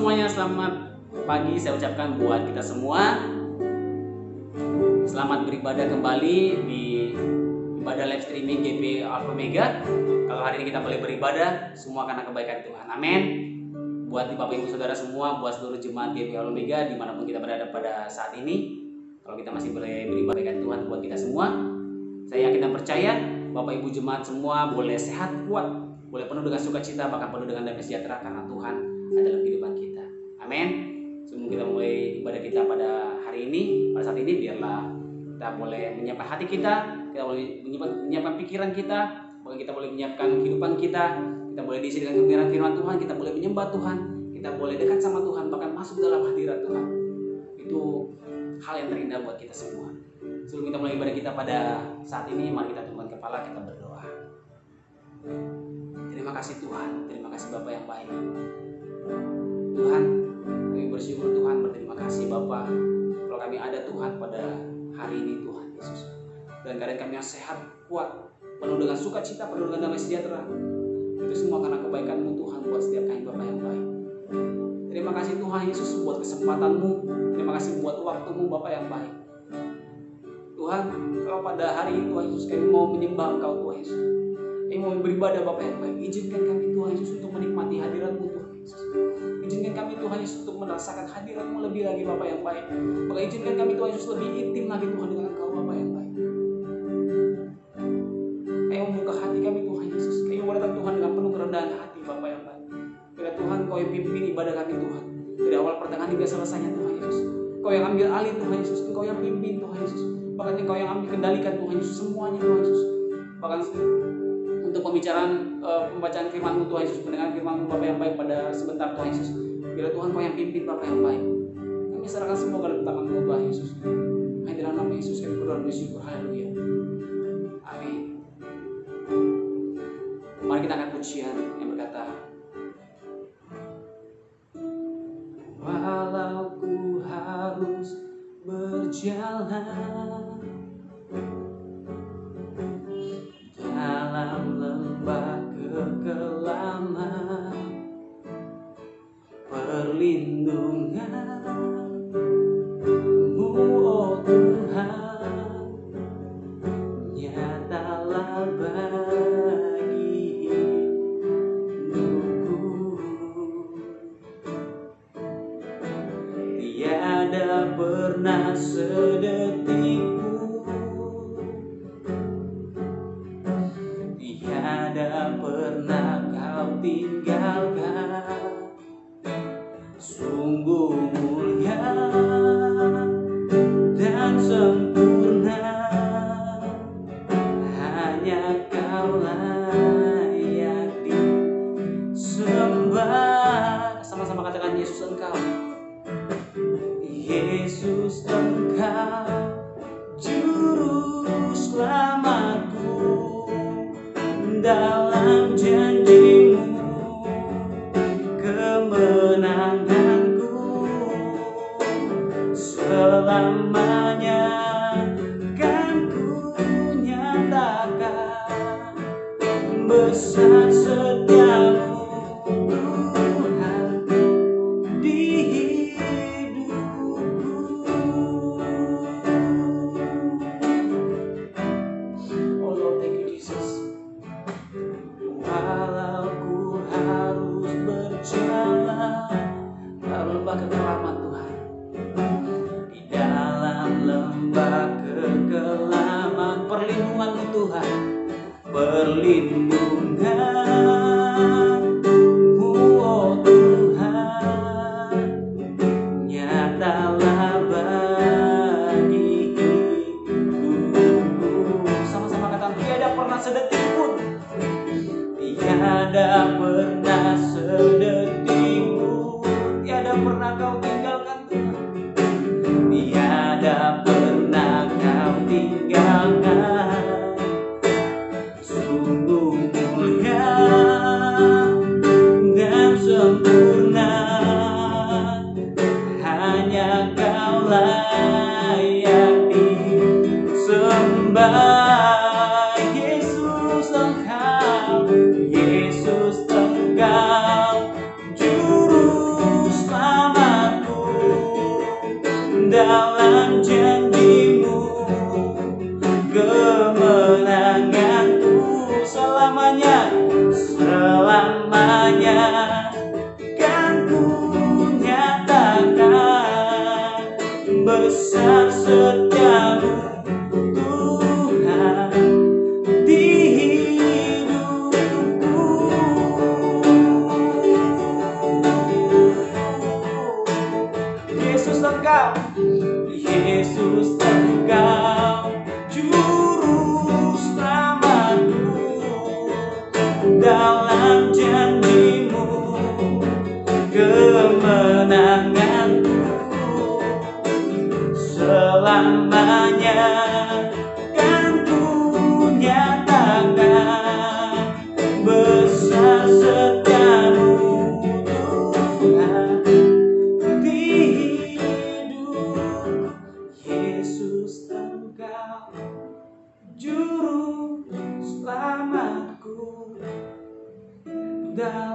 semuanya, selamat pagi saya ucapkan buat kita semua. Selamat beribadah kembali di ibadah live streaming GP Alpha Omega. Kalau hari ini kita boleh beribadah, semua karena kebaikan Tuhan. Amin. Buat Bapak Ibu Saudara semua, buat seluruh jemaat GP Alpha Omega dimanapun kita berada pada saat ini, kalau kita masih boleh beribadah kebaikan Tuhan buat kita semua, saya yakin dan percaya Bapak Ibu jemaat semua boleh sehat, kuat, boleh penuh dengan sukacita, bahkan penuh dengan damai sejahtera karena Tuhan adalah kehidupan kita. Amin. Sebelum kita mulai ibadah kita pada hari ini, pada saat ini, biarlah kita boleh menyiapkan hati kita boleh menyiapkan pikiran kita, bahkan kita boleh menyiapkan kehidupan kita boleh diisi dengan kebenaran firman Tuhan, kita boleh menyembah Tuhan, kita boleh dekat sama Tuhan, bahkan masuk dalam hadirat Tuhan. Itu hal yang terindah buat kita semua. Sebelum kita mulai ibadah kita pada saat ini, mari kita tundukkan kepala, kita berdoa. Terima kasih Tuhan, terima kasih Bapa yang baik. Tuhan, kami bersyukur Tuhan, berterima kasih Bapa kalau kami ada Tuhan pada hari ini Tuhan Yesus. Dan keadaan kami yang sehat, kuat, penuh dengan sukacita, penuh dengan damai sejahtera. Itu semua karena kebaikan-Mu Tuhan buat setiap kami Bapa yang baik. Terima kasih Tuhan Yesus buat kesempatan-Mu, terima kasih buat waktu-Mu Bapa yang baik. Tuhan, kalau pada hari ini Tuhan Yesus kami mau menyembah Engkau Tuhan Yesus, kami mau beribadah Bapa yang baik, izinkan kami Tuhan Yesus untuk menikmati hadirat-Mu Tuhan Yesus. Izinkan kami Tuhan Yesus untuk merasakan hadirat-Mu lebih lagi Bapa yang baik. Maka izinkan kami Tuhan Yesus lebih intim lagi Tuhan dengan Engkau Bapa yang baik. Kami membuka hati kami Tuhan Yesus. Kami mau datang Tuhan dengan penuh kerendahan hati Bapa yang baik. Biar Tuhan Kau yang pimpin ibadah kami Tuhan, dari awal pertengahan hingga selesainya Tuhan Yesus. Kau yang ambil alih Tuhan Yesus, Engkau yang pimpin Tuhan Yesus. Bahkan Engkau yang ambil kendalikan Tuhan Yesus semuanya Tuhan Yesus. Bahkan untuk pembacaan firman-Mu Tuhan Yesus, mendengar firman-Mu Bapa yang baik pada sebentar Tuhan Yesus. Biar Tuhan Kau yang pimpin Bapa yang baik. Kami serahkan semua ke dalam tangan-Mu Tuhan Yesus. Hanya dalam nama Yesus kami berdoa dan bersyukur. Haleluya. Amin. Mari kita angkat pujian yang berkata, walau ku harus berjalan dalam lembah kekelaman, perlindungan-Mu oh Tuhan nyatalah bagi hidupku. Tiada pernah sedetik pun, tiada pernah Kau tinggalkan. Sungguh mulia dan sempurna, hanya Kau layak disembah. Sama-sama katakan Yesus Engkau. Yesus Engkau juru selamatku, dalam janji-Mu kemenanganku selamanya kan ku nyatakan besar setiamu Tuhan di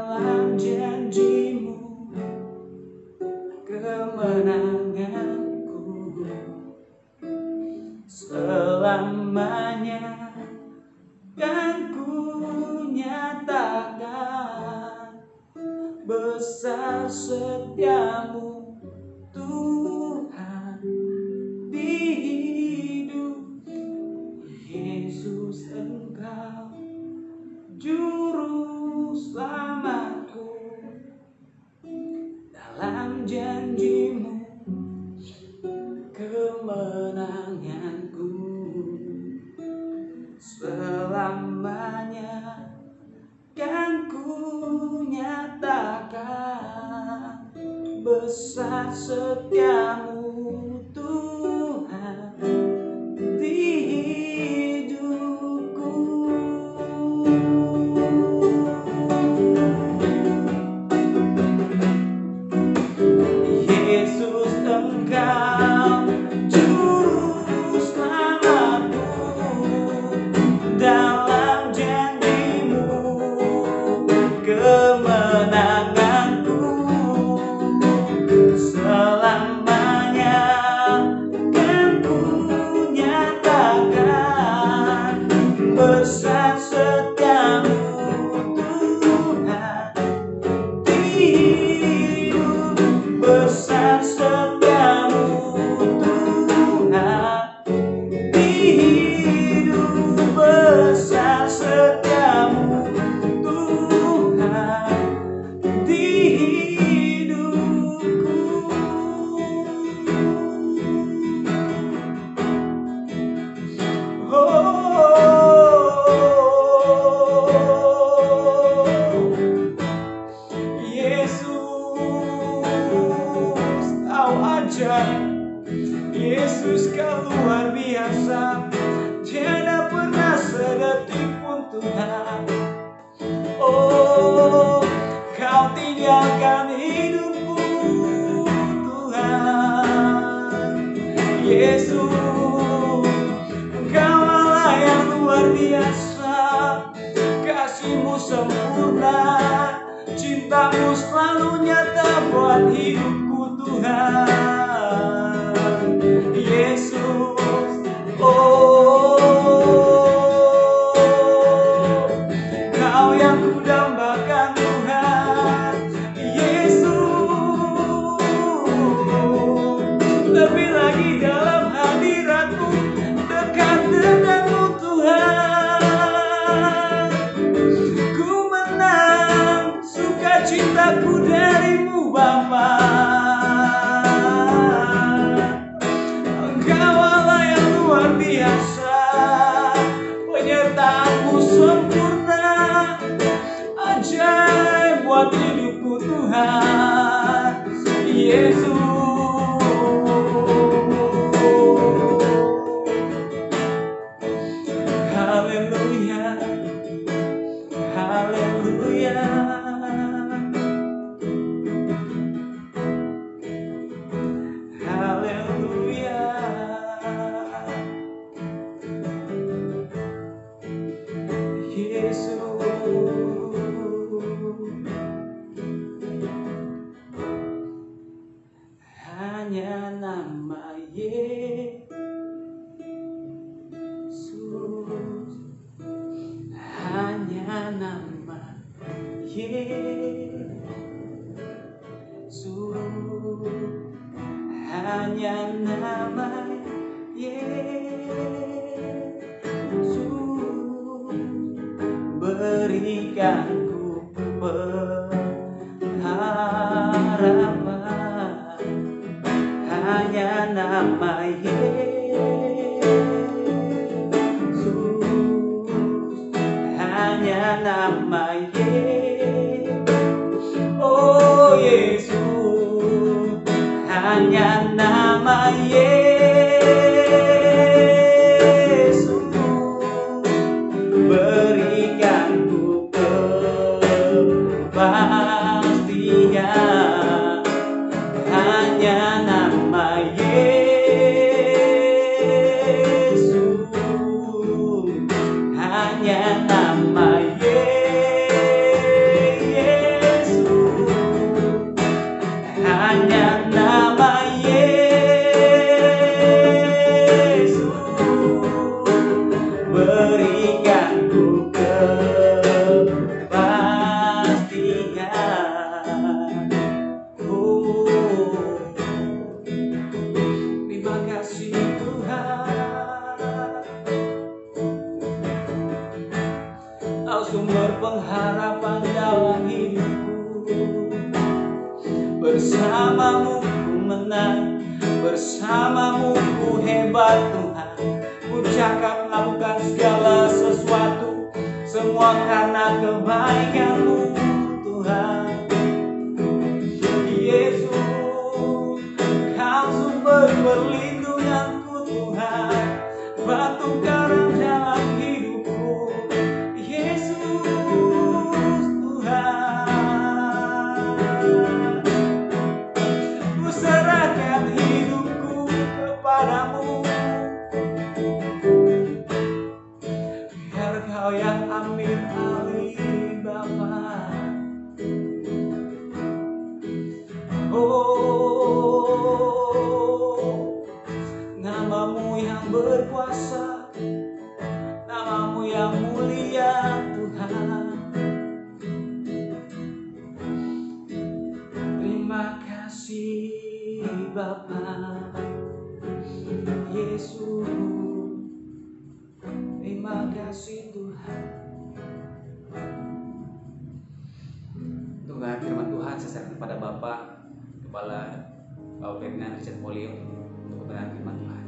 dalam janji-Mu kemenanganku selamanya kan ku nyatakan besar setiamu Tuhan di hidup Yesus. Engkau juru selamatku, dalam janji-Mu kemenanganku selamanya kan ku nyatakan besar setiamu Tuhan di hidupku. Yesus, Engkau juru selamatku, dalam janji-Mu kemenanganku selamanya kan ku nyatakan besar setiamu Tuhan di hidup, besar setiamu Tuhan di hidup, besar setiamu Tuhan di hidupku. Yesus, Kau ajaib. Yesus, Kau luar biasa. Tiada pernah sedetik pun Tuhan, oh, Kau tinggalkan hidupku Tuhan. Yesus, Engkau Allah yang luar biasa. Kasih-Mu sempurna, cinta-Mu selalu nyata buat hidupku Tuhan. Yesus, oh, Kau yang ku dambakan Tuhan. Yesus, lebih lagi dalam hadirat-Mu, dekat denganmu Tuhan. Ku menang, sukacitaku dari-Mu Bapa. Engkau Allah yang luar biasa, penyertaan-Mu sempurna, ajaib buat hidupku Tuhan. Yesus, haleluya, haleluya, haleluya. Yesus, hanya nama Yesus, hanya nama Yesus, hanya nama Yesus, berikanku pengharapan. Hanya nama Yesus, hanya nama Yesus, oh Yesus, hanya nama Yesus, berikanku kepastian. Hanya nama Yesus, hanya nama Yesus, bersamamu ku hebat Tuhan. Ku cakap melakukan segala sesuatu, semua karena kebaikan-Mu Tuhan. Yesus, Kau sumber perlindunganku Tuhan, batu karang dalam hidupku. Yesus Tuhan, ku serahkan hidupku kepadamu. Biar Kau yang ambil alih Bapa. Oh, nama-Mu yang berkuasa, nama-Mu yang mulia Tuhan. Terima kasih Bapa Yesus, terima kasih Tuhan. Tuhan, firman Tuhan saya serahkan kepada Bapak, Kepala Bapak Pimpinan Richard Polio untuk kebenaran firman Tuhan.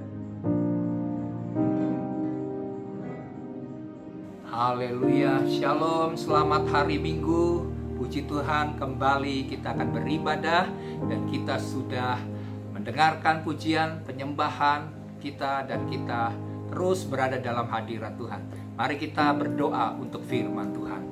Haleluya, shalom, selamat hari Minggu. Puji Tuhan, kembali kita akan beribadah dan kita sudah mendengarkan pujian, penyembahan kita, dan kita terus berada dalam hadirat Tuhan. Mari kita berdoa untuk firman Tuhan.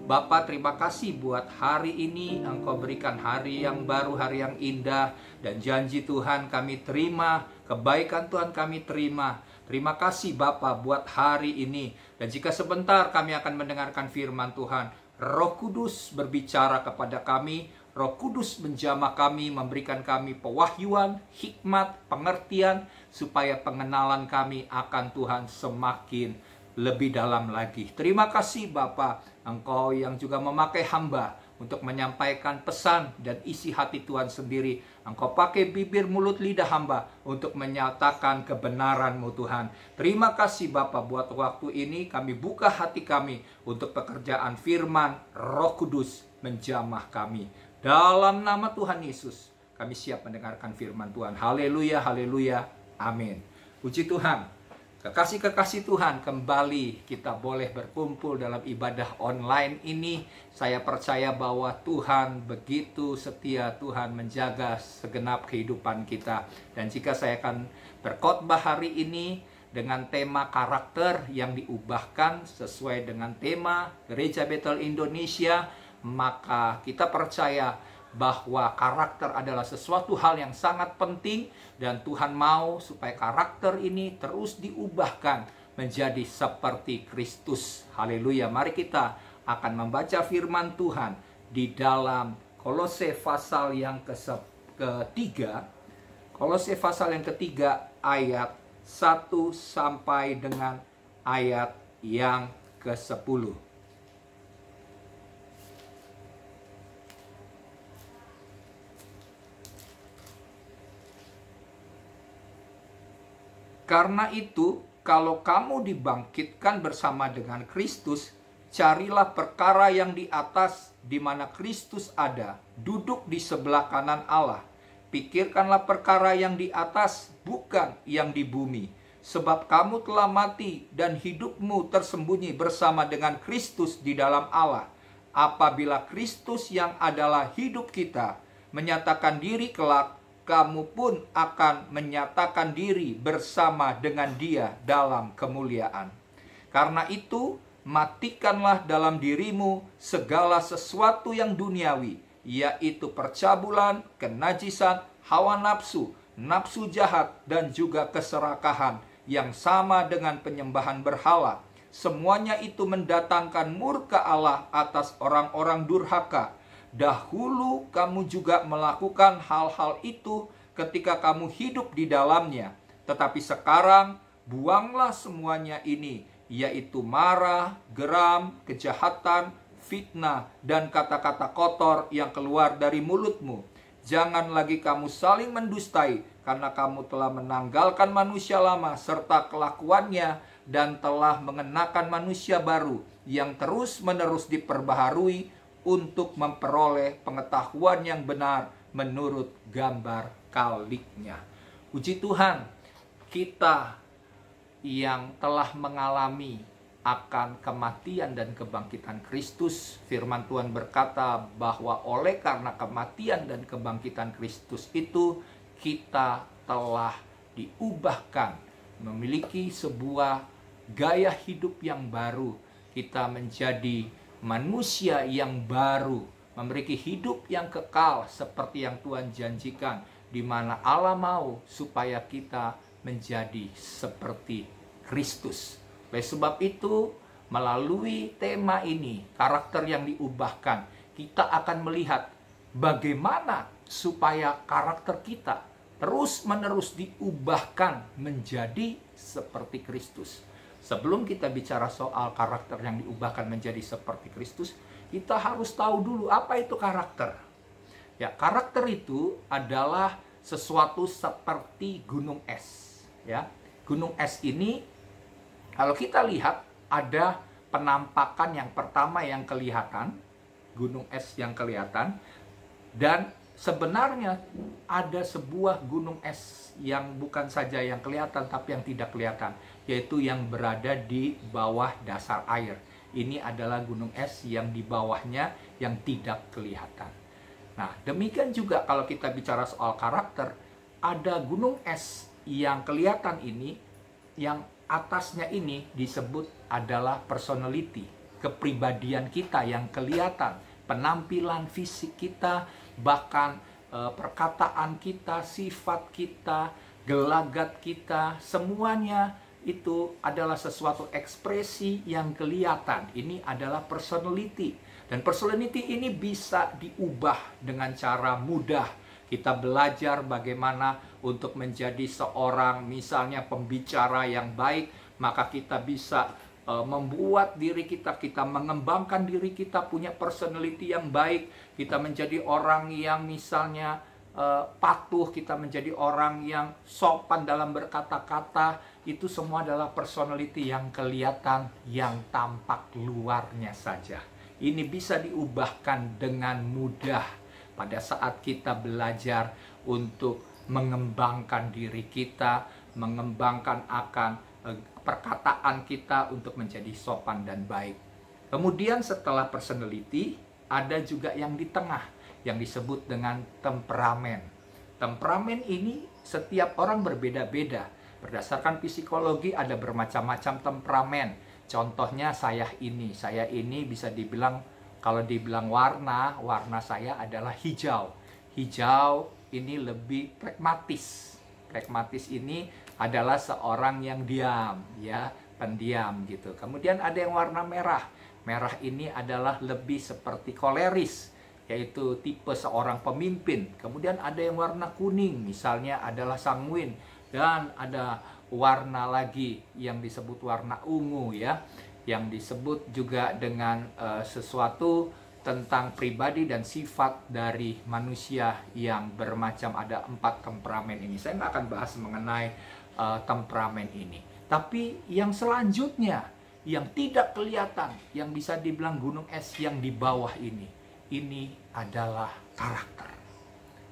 Bapa, terima kasih buat hari ini. Engkau berikan hari yang baru, hari yang indah, dan janji Tuhan kami terima, kebaikan Tuhan kami terima. Terima kasih Bapa buat hari ini. Dan jika sebentar kami akan mendengarkan firman Tuhan, Roh Kudus berbicara kepada kami, Roh Kudus menjamah kami, memberikan kami pewahyuan, hikmat, pengertian, supaya pengenalan kami akan Tuhan semakin lebih dalam lagi. Terima kasih Bapa, Engkau yang juga memakai hamba untuk menyampaikan pesan dan isi hati Tuhan sendiri. Engkau pakai bibir, mulut, lidah hamba untuk menyatakan kebenaran-Mu Tuhan. Terima kasih Bapa buat waktu ini kami buka hati kami untuk pekerjaan firman. Roh Kudus menjamah kami. Dalam nama Tuhan Yesus kami siap mendengarkan firman Tuhan. Haleluya, haleluya, amin. Puji Tuhan. Kekasih-kekasih Tuhan, kembali kita boleh berkumpul dalam ibadah online ini. Saya percaya bahwa Tuhan begitu setia, Tuhan menjaga segenap kehidupan kita. Dan jika saya akan berkhotbah hari ini dengan tema karakter yang diubahkan sesuai dengan tema Gereja Bethel Indonesia, maka kita percaya bahwa karakter adalah sesuatu hal yang sangat penting, dan Tuhan mau supaya karakter ini terus diubahkan menjadi seperti Kristus. Haleluya. Mari kita akan membaca firman Tuhan di dalam Kolose pasal yang ketiga. Kolose pasal yang ketiga ayat 1 sampai dengan ayat yang ke-10. Karena itu, kalau kamu dibangkitkan bersama dengan Kristus, carilah perkara yang di atas, di mana Kristus ada, duduk di sebelah kanan Allah. Pikirkanlah perkara yang di atas, bukan yang di bumi. Sebab kamu telah mati, dan hidupmu tersembunyi bersama dengan Kristus di dalam Allah. Apabila Kristus yang adalah hidup kita menyatakan diri kelak, kamu pun akan menyatakan diri bersama dengan Dia dalam kemuliaan. Karena itu, matikanlah dalam dirimu segala sesuatu yang duniawi, yaitu percabulan, kenajisan, hawa nafsu, nafsu jahat, dan juga keserakahan yang sama dengan penyembahan berhala. Semuanya itu mendatangkan murka Allah atas orang-orang durhaka. Dahulu kamu juga melakukan hal-hal itu ketika kamu hidup di dalamnya. Tetapi sekarang buanglah semuanya ini, yaitu marah, geram, kejahatan, fitnah, dan kata-kata kotor yang keluar dari mulutmu. Jangan lagi kamu saling mendustai, karena kamu telah menanggalkan manusia lama serta kelakuannya, dan telah mengenakan manusia baru yang terus-menerus diperbaharui untuk memperoleh pengetahuan yang benar menurut gambar kaliknya. Puji Tuhan, kita yang telah mengalami akan kematian dan kebangkitan Kristus, firman Tuhan berkata bahwa oleh karena kematian dan kebangkitan Kristus itu, kita telah diubahkan, memiliki sebuah gaya hidup yang baru. Kita menjadi manusia yang baru, memiliki hidup yang kekal seperti yang Tuhan janjikan, di mana Allah mau supaya kita menjadi seperti Kristus. Oleh sebab itu, melalui tema ini, karakter yang diubahkan, kita akan melihat bagaimana supaya karakter kita terus-menerus diubahkan menjadi seperti Kristus. Sebelum kita bicara soal karakter yang diubahkan menjadi seperti Kristus, kita harus tahu dulu apa itu karakter. Ya, karakter itu adalah sesuatu seperti gunung es. Ya, gunung es ini kalau kita lihat ada penampakan yang pertama yang kelihatan, gunung es yang kelihatan, dan sebenarnya ada sebuah gunung es yang bukan saja yang kelihatan tapi yang tidak kelihatan, yaitu yang berada di bawah dasar air. Ini adalah gunung es yang di bawahnya yang tidak kelihatan. Nah, demikian juga kalau kita bicara soal karakter, ada gunung es yang kelihatan ini, yang atasnya ini disebut adalah personality, kepribadian kita yang kelihatan, penampilan fisik kita, bahkan perkataan kita, sifat kita, gelagat kita, semuanya itu adalah sesuatu ekspresi yang kelihatan. Ini adalah personality. Dan personality ini bisa diubah dengan cara mudah. Kita belajar bagaimana untuk menjadi seorang misalnya pembicara yang baik, maka kita bisa membuat diri kita mengembangkan diri kita, punya personality yang baik, kita menjadi orang yang misalnya patuh, kita menjadi orang yang sopan dalam berkata-kata. Itu semua adalah personality yang kelihatan, yang tampak luarnya saja. Ini bisa diubahkan dengan mudah pada saat kita belajar untuk mengembangkan diri kita, mengembangkan akan perkataan kita untuk menjadi sopan dan baik. Kemudian setelah personality, ada juga yang di tengah, yang disebut dengan temperamen. Temperamen ini setiap orang berbeda-beda. Berdasarkan psikologi ada bermacam-macam temperamen. Contohnya saya ini bisa dibilang, kalau dibilang warna saya adalah hijau. Hijau ini lebih pragmatis. Pragmatis ini adalah seorang yang diam, ya, pendiam gitu. Kemudian ada yang warna merah. Merah ini adalah lebih seperti koleris, yaitu tipe seorang pemimpin. Kemudian ada yang warna kuning, misalnya adalah sanguin. Dan ada warna lagi yang disebut warna ungu, ya, yang disebut juga dengan sesuatu tentang pribadi dan sifat dari manusia yang bermacam. Ada 4 temperamen ini. Saya nggak akan bahas mengenai temperamen ini. Tapi yang selanjutnya, yang tidak kelihatan, yang bisa dibilang gunung es yang di bawah ini adalah karakter.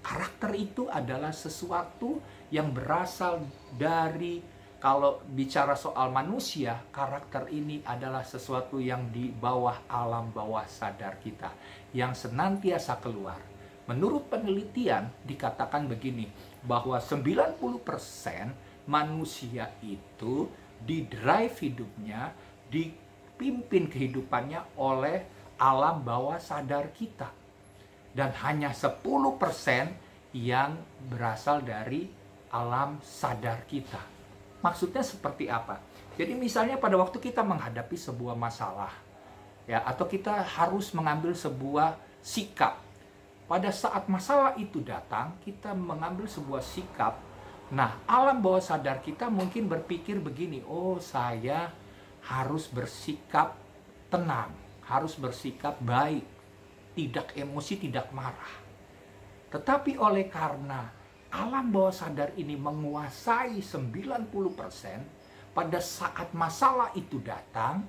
Karakter itu adalah sesuatu yang berasal dari, kalau bicara soal manusia, karakter ini adalah sesuatu yang di bawah alam bawah sadar kita, yang senantiasa keluar. Menurut penelitian dikatakan begini, bahwa 90% manusia itu di-drive hidupnya, dipimpin kehidupannya oleh alam bawah sadar kita. Dan hanya 10% yang berasal dari alam sadar kita. Maksudnya seperti apa? Jadi misalnya pada waktu kita menghadapi sebuah masalah, ya, atau kita harus mengambil sebuah sikap. Pada saat masalah itu datang, kita mengambil sebuah sikap. Nah, alam bawah sadar kita mungkin berpikir begini, oh, saya harus bersikap tenang, harus bersikap baik, tidak emosi, tidak marah. Tetapi oleh karena alam bawah sadar ini menguasai 90%, pada saat masalah itu datang,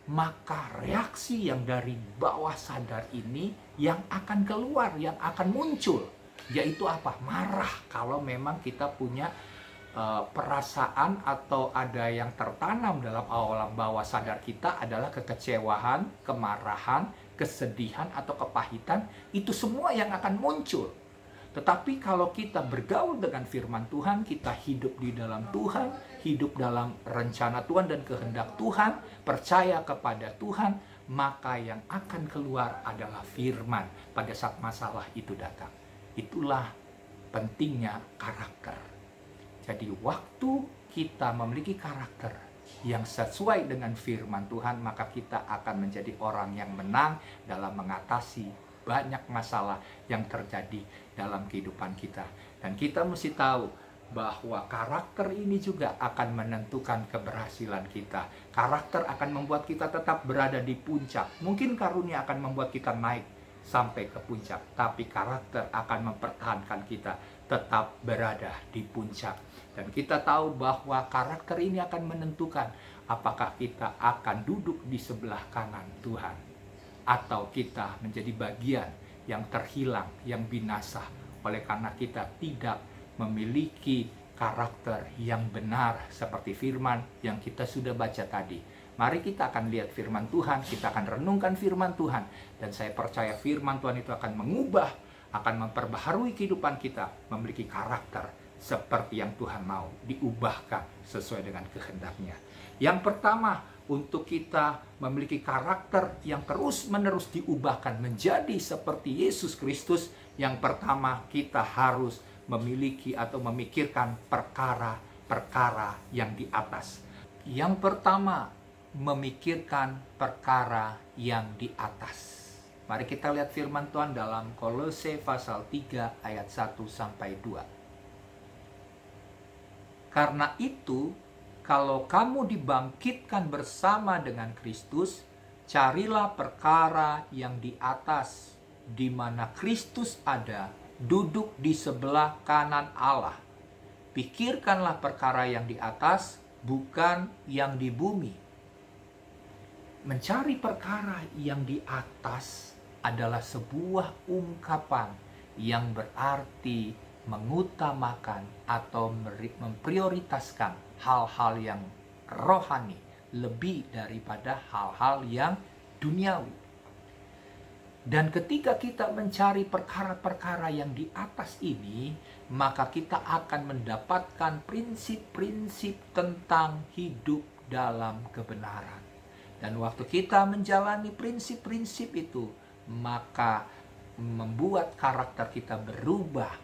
maka reaksi yang dari bawah sadar ini yang akan keluar, yang akan muncul. yaitu apa? Marah. Kalau memang kita punya perasaan atau ada yang tertanam dalam alam bawah sadar kita adalah kekecewaan, kemarahan, kesedihan atau kepahitan, itu semua yang akan muncul. Tetapi kalau kita bergaul dengan firman Tuhan, kita hidup di dalam Tuhan, hidup dalam rencana Tuhan dan kehendak Tuhan, percaya kepada Tuhan, maka yang akan keluar adalah firman pada saat masalah itu datang. Itulah pentingnya karakter. Jadi waktu kita memiliki karakter yang sesuai dengan firman Tuhan, maka kita akan menjadi orang yang menang dalam mengatasi banyak masalah yang terjadi dalam kehidupan kita. Dan kita mesti tahu bahwa karakter ini juga akan menentukan keberhasilan kita. Karakter akan membuat kita tetap berada di puncak. Mungkin karunia akan membuat kita naik sampai ke puncak, tapi karakter akan mempertahankan kita tetap berada di puncak. Dan kita tahu bahwa karakter ini akan menentukan apakah kita akan duduk di sebelah kanan Tuhan, atau kita menjadi bagian yang terhilang, yang binasa, oleh karena kita tidak memiliki karakter yang benar seperti firman yang kita sudah baca tadi. Mari kita akan lihat firman Tuhan, kita akan renungkan firman Tuhan, dan saya percaya firman Tuhan itu akan mengubah, akan memperbaharui kehidupan kita, memiliki karakter seperti yang Tuhan mau, diubahkan sesuai dengan kehendaknya. Yang pertama, untuk kita memiliki karakter yang terus-menerus diubahkan menjadi seperti Yesus Kristus, yang pertama kita harus memiliki atau memikirkan perkara-perkara yang di atas. Yang pertama, memikirkan perkara yang di atas. Mari kita lihat firman Tuhan dalam Kolose pasal 3 ayat 1-2. Karena itu, kalau kamu dibangkitkan bersama dengan Kristus, carilah perkara yang di atas, di mana Kristus ada, duduk di sebelah kanan Allah. Pikirkanlah perkara yang di atas, bukan yang di bumi. Mencari perkara yang di atas adalah sebuah ungkapan yang berarti mengutamakan atau memprioritaskan hal-hal yang rohani lebih daripada hal-hal yang duniawi. Dan ketika kita mencari perkara-perkara yang di atas ini, maka kita akan mendapatkan prinsip-prinsip tentang hidup dalam kebenaran. Dan waktu kita menjalani prinsip-prinsip itu, maka membuat karakter kita berubah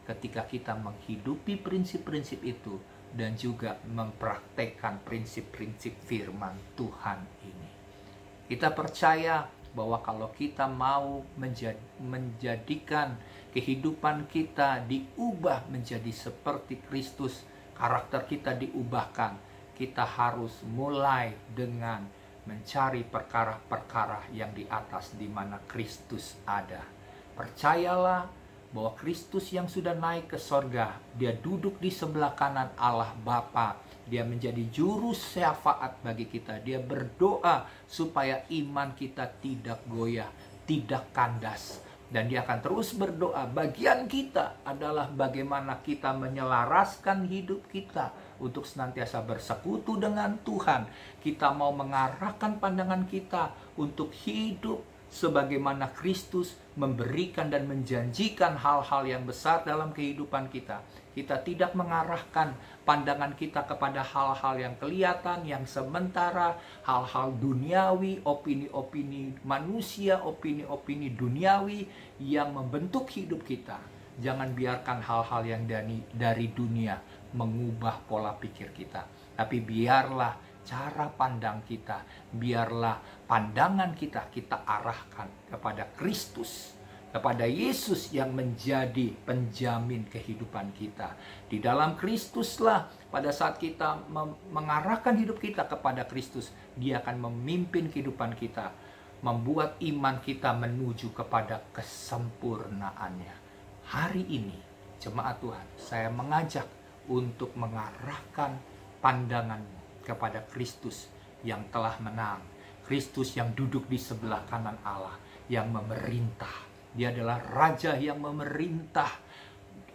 ketika kita menghidupi prinsip-prinsip itu dan juga mempraktekkan prinsip-prinsip firman Tuhan ini. Kita percaya bahwa kalau kita mau menjadikan kehidupan kita diubah menjadi seperti Kristus, karakter kita diubahkan, kita harus mulai dengan mencari perkara-perkara yang di atas di mana Kristus ada. Percayalah bahwa Kristus yang sudah naik ke sorga, dia duduk di sebelah kanan Allah Bapa. Dia menjadi juru syafaat bagi kita. Dia berdoa supaya iman kita tidak goyah, tidak kandas. Dan dia akan terus berdoa. Bagian kita adalah bagaimana kita menyelaraskan hidup kita untuk senantiasa bersekutu dengan Tuhan. Kita mau mengarahkan pandangan kita untuk hidup sebagaimana Kristus memberikan dan menjanjikan hal-hal yang besar dalam kehidupan kita. Kita tidak mengarahkan pandangan kita kepada hal-hal yang kelihatan, yang sementara, hal-hal duniawi, opini-opini manusia, opini-opini duniawi yang membentuk hidup kita. Jangan biarkan hal-hal yang dari dunia mengubah pola pikir kita. Tapi biarlah cara pandang kita, biarlah pandangan kita arahkan kepada Kristus, kepada Yesus yang menjadi penjamin kehidupan kita. Di dalam Kristuslah pada saat kita mengarahkan hidup kita kepada Kristus, dia akan memimpin kehidupan kita, membuat iman kita menuju kepada kesempurnaannya. Hari ini, jemaat Tuhan, saya mengajak untuk mengarahkan pandanganmu kepada Kristus yang telah menang, Kristus yang duduk di sebelah kanan Allah, yang memerintah. Dia adalah Raja yang memerintah,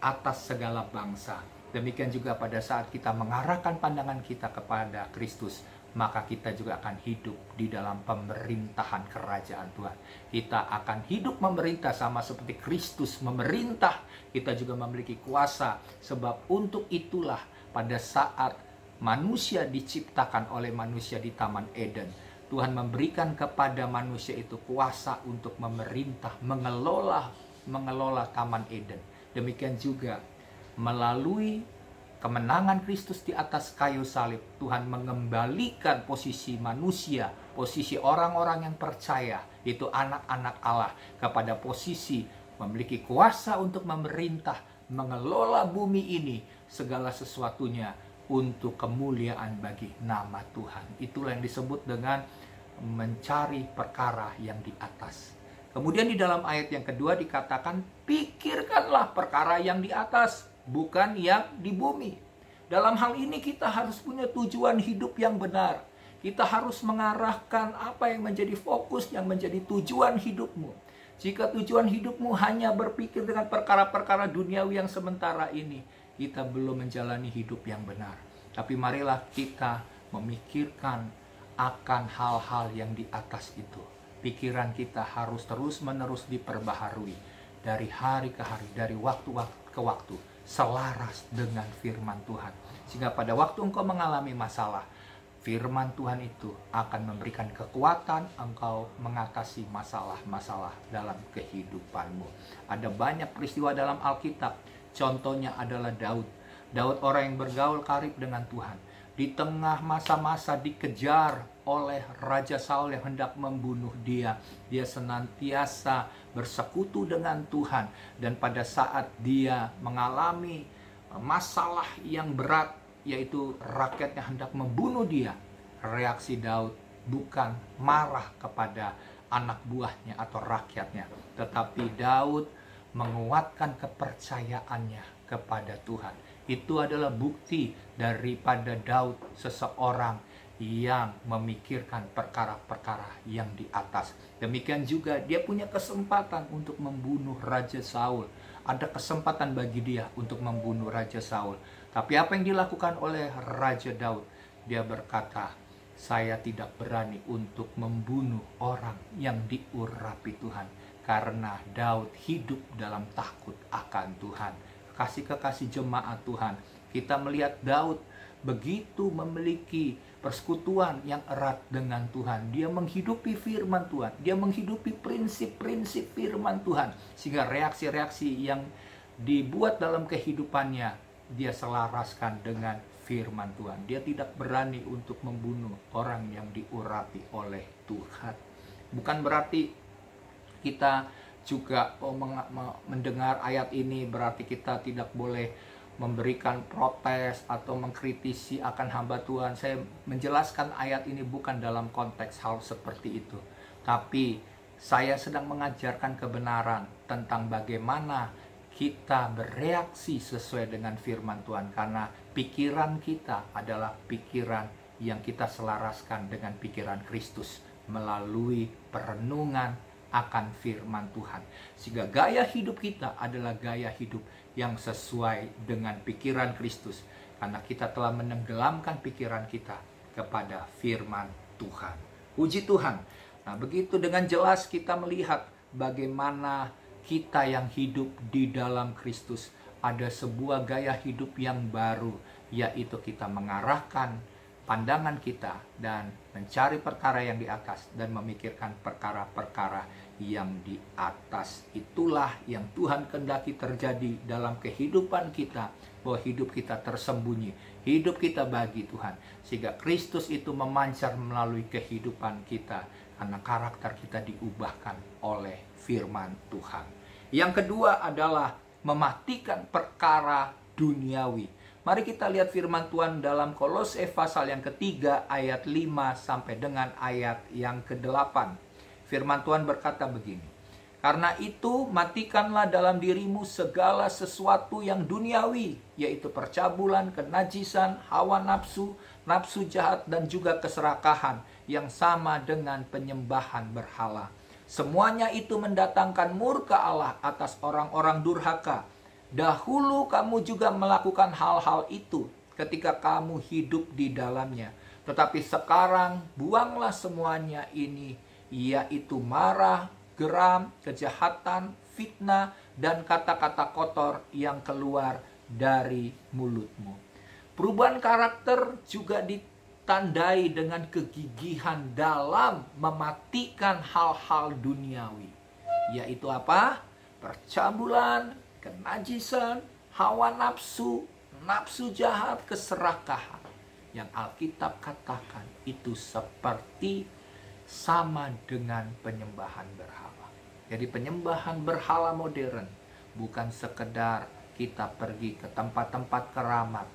atas segala bangsa. Demikian juga pada saat kita mengarahkan pandangan kita kepada Kristus, maka kita juga akan hidup di dalam pemerintahan kerajaan Tuhan. Kita akan hidup memerintah sama seperti Kristus memerintah. Kita juga memiliki kuasa, sebab untuk itulah pada saat manusia diciptakan oleh manusia di Taman Eden, Tuhan memberikan kepada manusia itu kuasa untuk memerintah, mengelola Taman Eden. Demikian juga melalui kemenangan Kristus di atas kayu salib, Tuhan mengembalikan posisi manusia, posisi orang-orang yang percaya, itu anak-anak Allah, kepada posisi memiliki kuasa untuk memerintah, mengelola bumi ini, segala sesuatunya untuk kemuliaan bagi nama Tuhan. Itulah yang disebut dengan mencari perkara yang di atas. Kemudian di dalam ayat yang kedua dikatakan, pikirkanlah perkara yang di atas, bukan yang di bumi. Dalam hal ini kita harus punya tujuan hidup yang benar. Kita harus mengarahkan apa yang menjadi fokus, yang menjadi tujuan hidupmu. Jika tujuan hidupmu hanya berpikir dengan perkara-perkara duniawi yang sementara ini, kita belum menjalani hidup yang benar. Tapi marilah kita memikirkan akan hal-hal yang di atas itu. Pikiran kita harus terus-menerus diperbaharui dari hari ke hari, dari waktu ke waktu, selaras dengan firman Tuhan. Sehingga pada waktu engkau mengalami masalah, firman Tuhan itu akan memberikan kekuatan engkau mengatasi masalah-masalah dalam kehidupanmu. Ada banyak peristiwa dalam Alkitab. Contohnya adalah Daud. Daud orang yang bergaul karib dengan Tuhan. Di tengah masa-masa dikejar oleh Raja Saul yang hendak membunuh dia, dia senantiasa bersekutu dengan Tuhan. Dan pada saat dia mengalami masalah yang berat, yaitu rakyatnya hendak membunuh dia, reaksi Daud bukan marah kepada anak buahnya atau rakyatnya, tetapi Daud menguatkan kepercayaannya kepada Tuhan. Itu adalah bukti daripada Daud, seseorang yang memikirkan perkara-perkara yang di atas. Demikian juga dia punya kesempatan untuk membunuh Raja Saul. Ada kesempatan bagi dia untuk membunuh Raja Saul. Tapi apa yang dilakukan oleh Raja Daud? Dia berkata, saya tidak berani untuk membunuh orang yang diurapi Tuhan. Karena Daud hidup dalam takut akan Tuhan. Kasih-kekasih jemaat Tuhan, kita melihat Daud begitu memiliki persekutuan yang erat dengan Tuhan. Dia menghidupi firman Tuhan, dia menghidupi prinsip-prinsip firman Tuhan, sehingga reaksi-reaksi yang dibuat dalam kehidupannya dia selaraskan dengan firman Tuhan. Dia tidak berani untuk membunuh orang yang diurapi oleh Tuhan. Bukan berarti kita juga mendengar ayat ini berarti kita tidak boleh memberikan protes atau mengkritisi akan hamba Tuhan. Saya menjelaskan ayat ini bukan dalam konteks hal seperti itu, tapi saya sedang mengajarkan kebenaran tentang bagaimana kita bereaksi sesuai dengan firman Tuhan, karena pikiran kita adalah pikiran yang kita selaraskan dengan pikiran Kristus melalui perenungan akan firman Tuhan. Sehingga gaya hidup kita adalah gaya hidup yang sesuai dengan pikiran Kristus, karena kita telah menenggelamkan pikiran kita kepada firman Tuhan. Puji Tuhan. Nah, begitu dengan jelas kita melihat bagaimana kita yang hidup di dalam Kristus ada sebuah gaya hidup yang baru, yaitu kita mengarahkan pandangan kita dan mencari perkara yang di atas dan memikirkan perkara-perkara yang di atas. Itulah yang Tuhan kehendaki terjadi dalam kehidupan kita, bahwa hidup kita tersembunyi, hidup kita bagi Tuhan, sehingga Kristus itu memancar melalui kehidupan kita, karena karakter kita diubahkan oleh firman Tuhan. Yang kedua adalah mematikan perkara duniawi. Mari kita lihat firman Tuhan dalam Kolose pasal yang ketiga ayat 5 sampai dengan ayat yang ke-8. Firman Tuhan berkata begini, karena itu matikanlah dalam dirimu segala sesuatu yang duniawi, yaitu percabulan, kenajisan, hawa nafsu, nafsu jahat, dan juga keserakahan yang sama dengan penyembahan berhala. Semuanya itu mendatangkan murka Allah atas orang-orang durhaka. Dahulu kamu juga melakukan hal-hal itu ketika kamu hidup di dalamnya. Tetapi sekarang buanglah semuanya ini, yaitu marah, geram, kejahatan, fitnah, dan kata-kata kotor yang keluar dari mulutmu. Perubahan karakter juga ditandai dengan kegigihan dalam mematikan hal-hal duniawi. Yaitu apa? Percabulan, kenajisan, hawa nafsu, nafsu jahat, keserakahan. Yang Alkitab katakan itu seperti sama dengan penyembahan berhala. Jadi penyembahan berhala modern bukan sekedar kita pergi ke tempat-tempat keramat,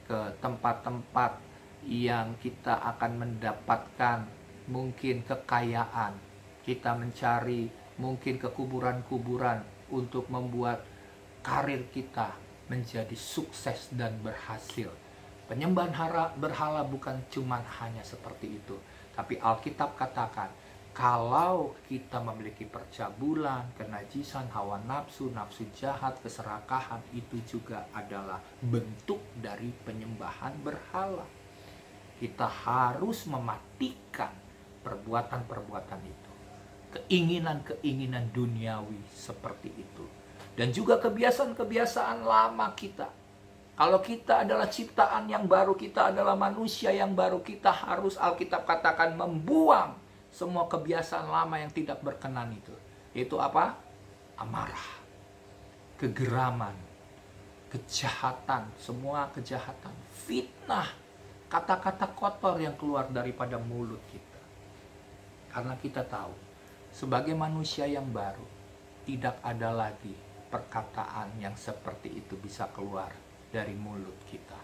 ke tempat-tempat yang kita akan mendapatkan mungkin kekayaan. Kita mencari mungkin ke kuburan-kuburan untuk membuat karir kita menjadi sukses dan berhasil. Penyembahan berhala bukan cuma hanya seperti itu. Tapi Alkitab katakan, kalau kita memiliki percabulan, kenajisan, hawa nafsu, nafsu jahat, keserakahan, itu juga adalah bentuk dari penyembahan berhala. Kita harus mematikan perbuatan-perbuatan itu. Keinginan-keinginan duniawi seperti itu. Dan juga kebiasaan-kebiasaan lama kita. Kalau kita adalah ciptaan yang baru, kita adalah manusia yang baru, kita harus, Alkitab katakan, membuang semua kebiasaan lama yang tidak berkenan itu. Yaitu apa? Amarah, kegeraman, kejahatan, semua kejahatan, fitnah, kata-kata kotor yang keluar daripada mulut kita. Karena kita tahu, sebagai manusia yang baru, tidak ada lagi perkataan yang seperti itu bisa keluar dari mulut kita.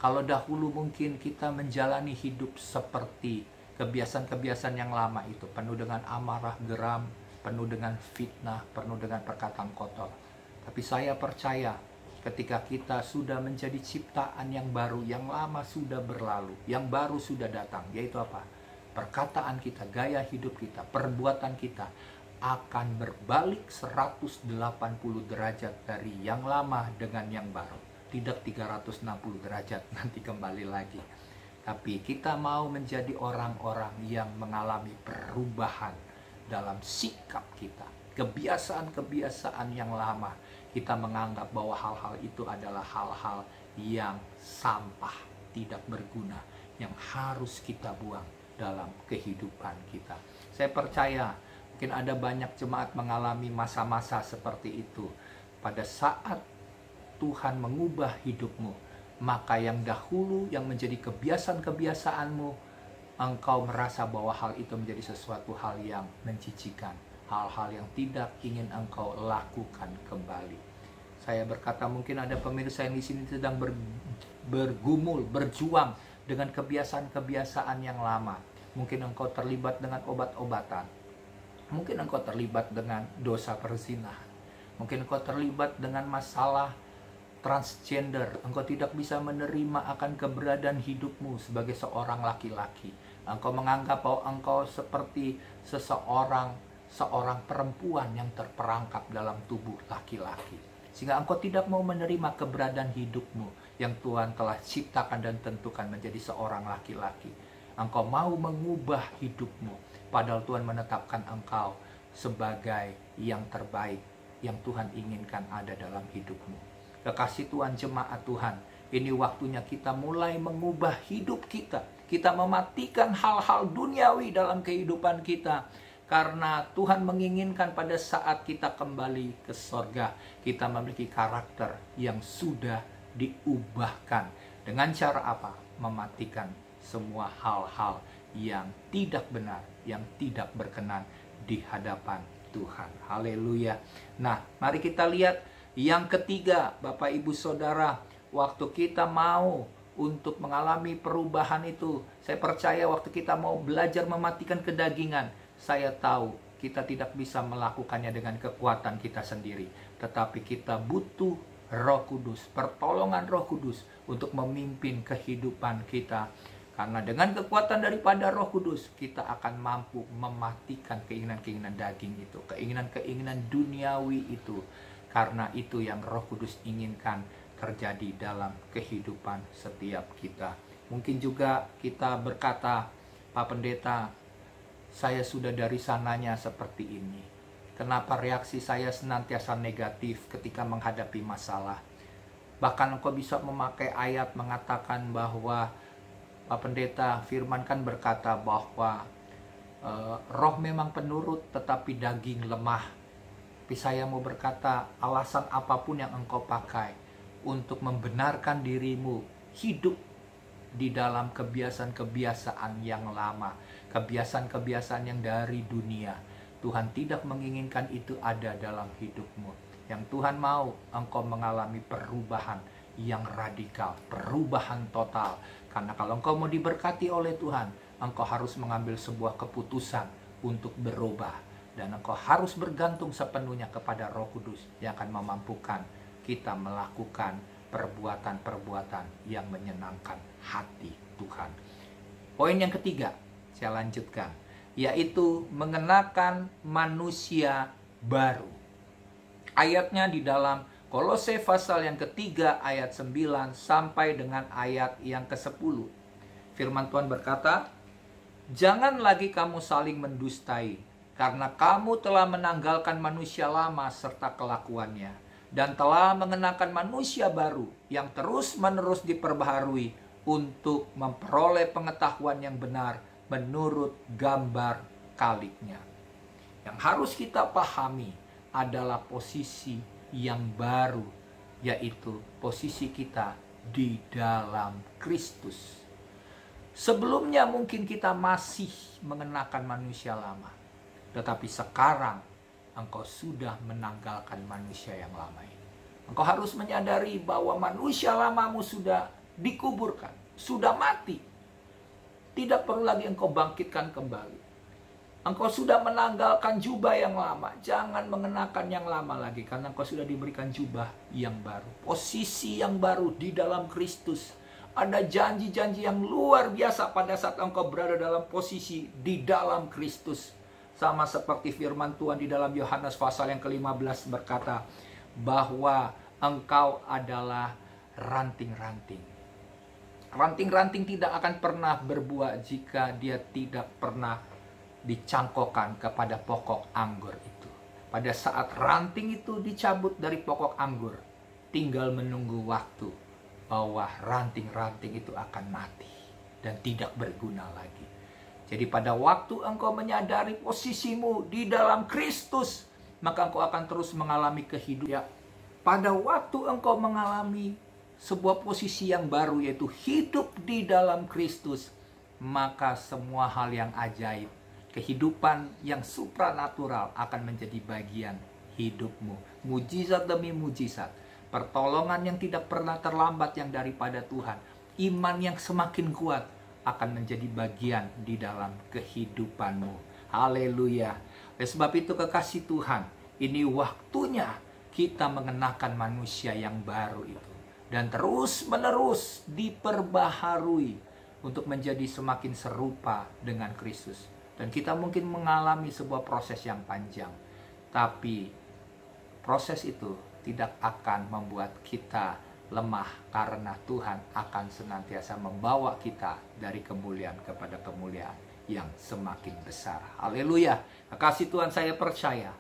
Kalau dahulu mungkin kita menjalani hidup seperti kebiasaan-kebiasaan yang lama itu, penuh dengan amarah, geram, penuh dengan fitnah, penuh dengan perkataan kotor. Tapi saya percaya ketika kita sudah menjadi ciptaan yang baru, yang lama sudah berlalu, yang baru sudah datang, yaitu apa? Perkataan kita, gaya hidup kita, perbuatan kita akan berbalik 180 derajat dari yang lama dengan yang baru. Tidak 360 derajat nanti kembali lagi. Tapi kita mau menjadi orang-orang yang mengalami perubahan dalam sikap kita. Kebiasaan-kebiasaan yang lama, kita menganggap bahwa hal-hal itu adalah hal-hal yang sampah, tidak berguna, yang harus kita buang dalam kehidupan kita. Saya percaya mungkin ada banyak jemaat mengalami masa-masa seperti itu. Pada saat Tuhan mengubah hidupmu, maka yang dahulu yang menjadi kebiasaan-kebiasaanmu, engkau merasa bahwa hal itu menjadi sesuatu hal yang menjijikan, hal-hal yang tidak ingin engkau lakukan kembali. Saya berkata, mungkin ada pemirsa yang di sini sedang bergumul, berjuang dengan kebiasaan-kebiasaan yang lama. Mungkin engkau terlibat dengan obat-obatan, mungkin engkau terlibat dengan dosa perzinahan, mungkin engkau terlibat dengan masalah transgender, engkau tidak bisa menerima akan keberadaan hidupmu sebagai seorang laki-laki. Engkau menganggap bahwa engkau seperti seorang perempuan yang terperangkap dalam tubuh laki-laki. Sehingga engkau tidak mau menerima keberadaan hidupmu yang Tuhan telah ciptakan dan tentukan menjadi seorang laki-laki. Engkau mau mengubah hidupmu, padahal Tuhan menetapkan engkau sebagai yang terbaik yang Tuhan inginkan ada dalam hidupmu. Kekasih Tuhan, jemaat Tuhan, ini waktunya kita mulai mengubah hidup kita. Kita mematikan hal-hal duniawi dalam kehidupan kita. Karena Tuhan menginginkan pada saat kita kembali ke sorga, kita memiliki karakter yang sudah diubahkan. Dengan cara apa? Mematikan semua hal-hal yang tidak benar, yang tidak berkenan di hadapan Tuhan. Haleluya. Nah, mari kita lihat yang ketiga, Bapak Ibu Saudara, waktu kita mau untuk mengalami perubahan itu, saya percaya waktu kita mau belajar mematikan kedagingan, saya tahu kita tidak bisa melakukannya dengan kekuatan kita sendiri, tetapi kita butuh Roh Kudus, pertolongan Roh Kudus untuk memimpin kehidupan kita. Karena dengan kekuatan daripada Roh Kudus, kita akan mampu mematikan keinginan-keinginan daging itu, keinginan-keinginan duniawi itu, karena itu yang Roh Kudus inginkan terjadi dalam kehidupan setiap kita. Mungkin juga kita berkata, Pak Pendeta, saya sudah dari sananya seperti ini. Kenapa reaksi saya senantiasa negatif ketika menghadapi masalah? Bahkan engkau bisa memakai ayat mengatakan bahwa, Pak Pendeta, firman kan berkata bahwa roh memang penurut tetapi daging lemah. Tapi saya mau berkata, alasan apapun yang engkau pakai untuk membenarkan dirimu hidup di dalam kebiasaan-kebiasaan yang lama, kebiasaan-kebiasaan yang dari dunia, Tuhan tidak menginginkan itu ada dalam hidupmu. Yang Tuhan mau engkau mengalami perubahan yang radikal, perubahan total. Karena kalau engkau mau diberkati oleh Tuhan, engkau harus mengambil sebuah keputusan untuk berubah. Dan engkau harus bergantung sepenuhnya kepada Roh Kudus yang akan memampukan kita melakukan perbuatan-perbuatan yang menyenangkan hati Tuhan. Poin yang ketiga, saya lanjutkan, yaitu mengenakan manusia baru. Ayatnya di dalam Kolose pasal yang ketiga ayat 9 sampai dengan ayat yang ke-10. Firman Tuhan berkata, "Jangan lagi kamu saling mendustai, karena kamu telah menanggalkan manusia lama serta kelakuannya, dan telah mengenakan manusia baru yang terus-menerus diperbaharui untuk memperoleh pengetahuan yang benar menurut gambar kaliknya." Yang harus kita pahami adalah posisi yang baru, yaitu posisi kita di dalam Kristus. Sebelumnya mungkin kita masih mengenakan manusia lama, tetapi sekarang engkau sudah menanggalkan manusia yang lama ini. Engkau harus menyadari bahwa manusia lamamu sudah dikuburkan, sudah mati. Tidak perlu lagi engkau bangkitkan kembali. Engkau sudah menanggalkan jubah yang lama. Jangan mengenakan yang lama lagi, karena engkau sudah diberikan jubah yang baru. Posisi yang baru di dalam Kristus. Ada janji-janji yang luar biasa pada saat engkau berada dalam posisi di dalam Kristus. Sama seperti firman Tuhan di dalam Yohanes pasal yang ke-15 berkata bahwa engkau adalah ranting-ranting. Ranting-ranting tidak akan pernah berbuah jika dia tidak pernah dicangkokkan kepada pokok anggur itu. Pada saat ranting itu dicabut dari pokok anggur, tinggal menunggu waktu bahwa ranting-ranting itu akan mati dan tidak berguna lagi. Jadi pada waktu engkau menyadari posisimu di dalam Kristus, maka engkau akan terus mengalami kehidupan. Pada waktu engkau mengalami sebuah posisi yang baru, yaitu hidup di dalam Kristus, maka semua hal yang ajaib, kehidupan yang supranatural akan menjadi bagian hidupmu. Mujizat demi mujizat, pertolongan yang tidak pernah terlambat yang daripada Tuhan, iman yang semakin kuat akan menjadi bagian di dalam kehidupanmu. Haleluya. Oleh sebab itu kekasih Tuhan, ini waktunya kita mengenakan manusia yang baru itu. Dan terus menerus diperbaharui untuk menjadi semakin serupa dengan Kristus. Dan kita mungkin mengalami sebuah proses yang panjang. Tapi proses itu tidak akan membuat kita lemah, karena Tuhan akan senantiasa membawa kita dari kemuliaan kepada kemuliaan yang semakin besar. Haleluya. Kasih Tuhan, saya percaya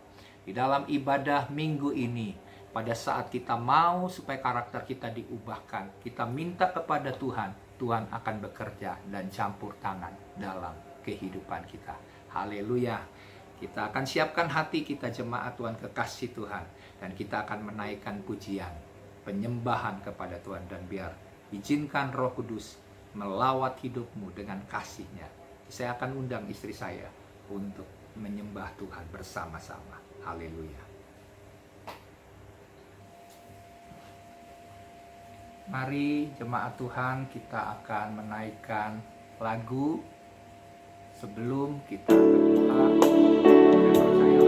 di dalam ibadah minggu ini, pada saat kita mau supaya karakter kita diubahkan, kita minta kepada Tuhan, Tuhan akan bekerja dan campur tangan dalam kehidupan kita. Haleluya. Kita akan siapkan hati kita, jemaat Tuhan kekasih Tuhan, dan kita akan menaikkan pujian, penyembahan kepada Tuhan. Dan biar izinkan Roh Kudus melawat hidupmu dengan kasih-Nya. Saya akan undang istri saya untuk menyembah Tuhan bersama-sama. Haleluya. Mari jemaat Tuhan, kita akan menaikkan lagu sebelum kita berdoa. Saya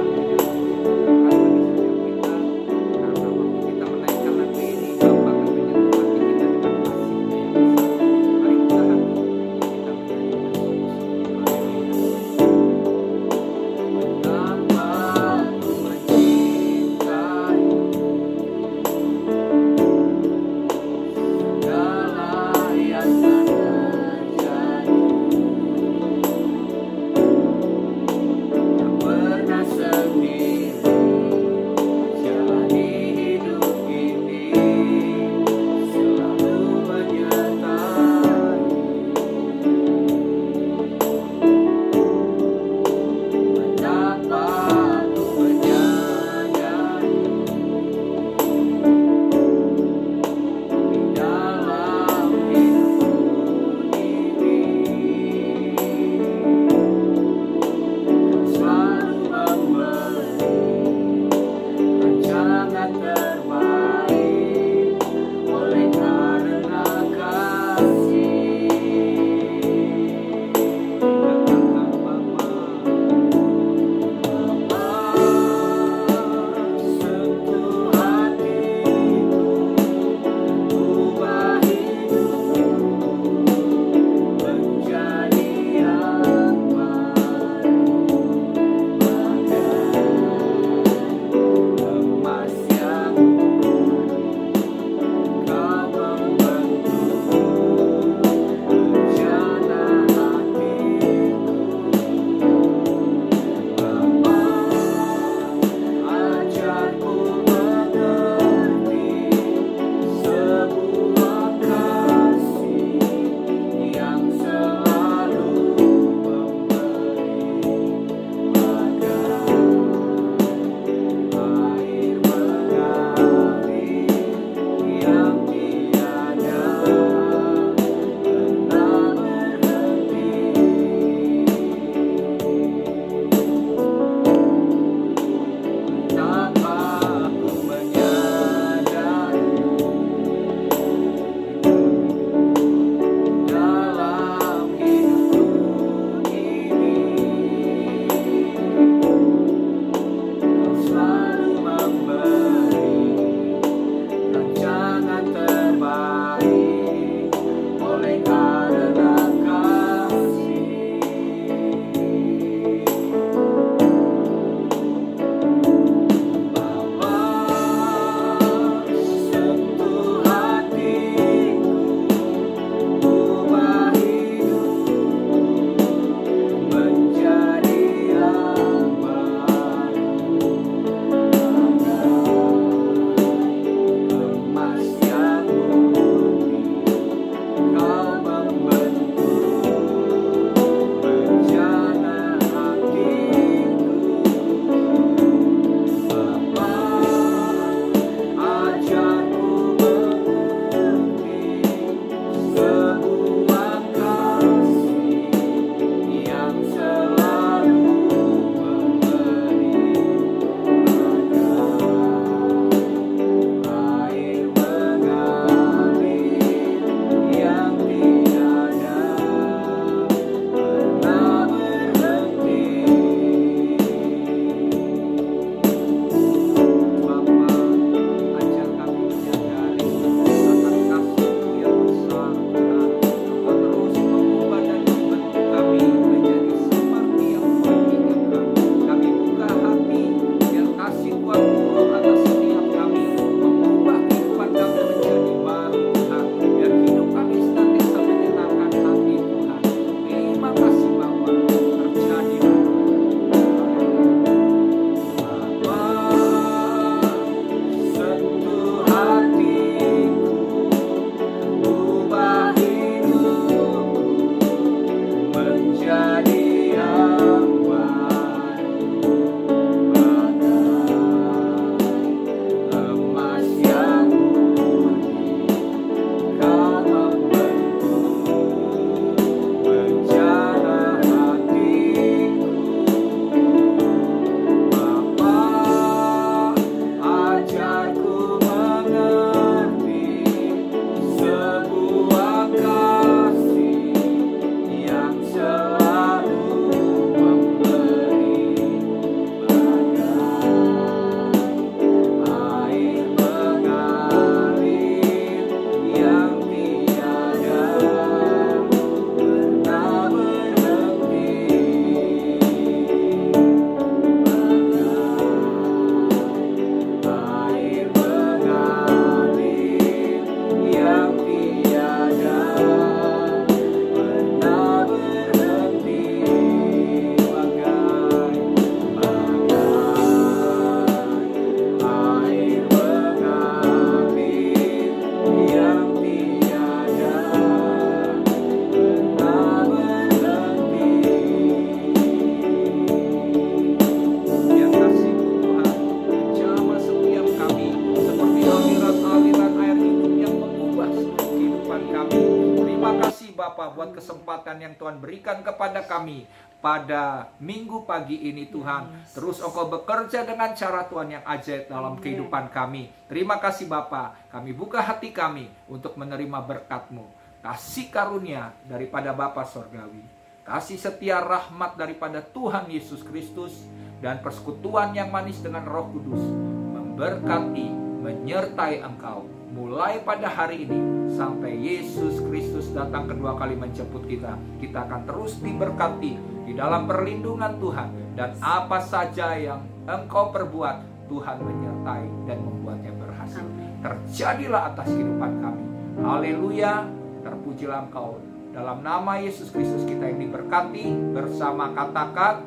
Bapa buat kesempatan yang Tuhan berikan kepada kami pada minggu pagi ini Tuhan. Terus Engkau bekerja dengan cara Tuhan yang ajaib dalam kehidupan kami. Terima kasih Bapa, kami buka hati kami untuk menerima berkat-Mu. Kasih karunia daripada Bapa Sorgawi, kasih setia rahmat daripada Tuhan Yesus Kristus, dan persekutuan yang manis dengan Roh Kudus memberkati, menyertai engkau mulai pada hari ini sampai Yesus Kristus datang kedua kali menjemput kita. Kita akan terus diberkati di dalam perlindungan Tuhan, dan apa saja yang engkau perbuat, Tuhan menyertai dan membuatnya berhasil. Terjadilah atas kehidupan kami. Haleluya, terpujilah engkau. Dalam nama Yesus Kristus kita yang diberkati, bersama katakan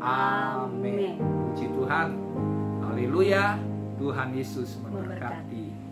amin. Puji Tuhan. Haleluya. Tuhan Yesus memberkati.